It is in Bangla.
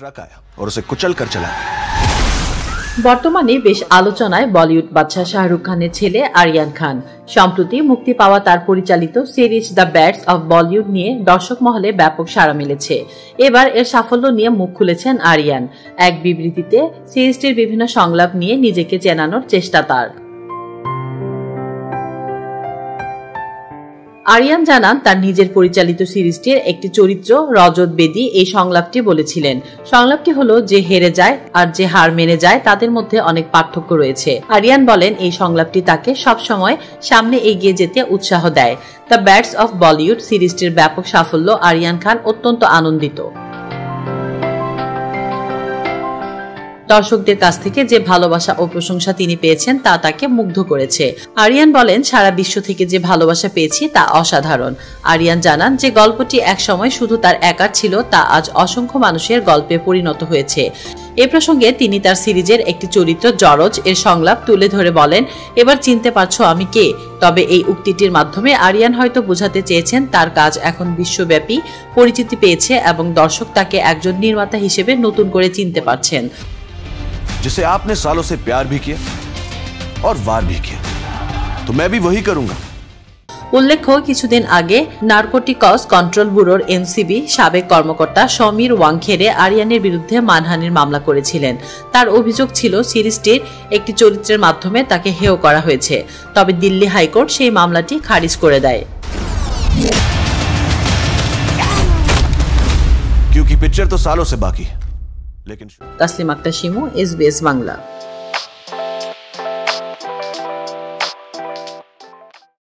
ट्रक आया और उसे कुचल कर चला। বর্তমানে বেশ আলোচনায় বলিউড বাদশা শাহরুখ খানের ছেলে আরিয়ান খান। সম্প্রতি মুক্তি পাওয়া তার পরিচালিত series the bats of Bollywood নিয়ে দর্শক মহলে ব্যাপক সাড়া মিলেছে। এবার এর সাফল্য নিয়ে মুখ খুলেছেন আরিয়ান। এক বিবৃতিতে সিরিজটির বিভিন্ন সংলাপ নিয়ে নিজেকে চেনানোর চেষ্টা তার। আরিয়ান জানান, তার নিজের পরিচালিত সিরিজটির একটি চরিত্র রজত বেদী এই সংলাপটি বলেছিলেন। সংলাপটি হলো, যে হেরে যায় আর যে হার মেনে যায় তাদের মধ্যে অনেক পার্থক্য রয়েছে। আরিয়ান বলেন, এই সংলাপটি তাকে সবসময় সামনে এগিয়ে যেতে উৎসাহ দেয়। দ্য ব্যাটস অফ বলিউড সিরিজটির ব্যাপক সাফল্য আরিয়ান খান অত্যন্ত আনন্দিত। দর্শকদের কাছ থেকে যে ভালোবাসা ও প্রশংসা তিনি পেয়েছেন তা তাকে মুগ্ধ করেছে। আরিয়ান বলেন, সারা বিশ্ব থেকে যে ভালোবাসা পেয়েছি তা অসাধারণ। আরিয়ান জানান যে গল্পটি একসময় শুধু তার একার ছিল, তা আজ অসংখ্য মানুষের গল্পে পরিণত হয়েছে। এ প্রসঙ্গে তিনি তার সিরিজের একটি চরিত্র জরজ এর সংলাপ তুলে ধরে বলেন, এবার চিনতে পারছো আমি কে। তবে এই উক্তিটির মাধ্যমে আরিয়ান হয়তো বোঝাতে চেয়েছেন তার কাজ এখন বিশ্বব্যাপী পরিচিতি পেয়েছে এবং দর্শক তাকে একজন নির্মাতা হিসেবে নতুন করে চিনতে পারছেন। जिसे आपने सालों से प्यार भी किया और वार भी किया, तो मैं भी वही करूंगा। উল্লেখ্য, কিছুদিন আগে নার্কোটিকস কন্ট্রোল ব্যুরোর এনসিবি সাবেক কর্মকর্তা সমীর ওয়াংখেড়ে আরিয়ানের বিরুদ্ধে মানহানির মামলা করেছিলেন। তার অভিযোগ ছিল সিরিজটির একটি চরিত্রের মাধ্যমে তাকে হেয় করা হয়েছে। তবে দিল্লি হাইকোর্ট সেই মামলাটি খারিজ করে দেয়। क्योंकि पिक्चर तो सालों से बाकी है। তাসলিম আক্তার শিমু, SBS বাংলা।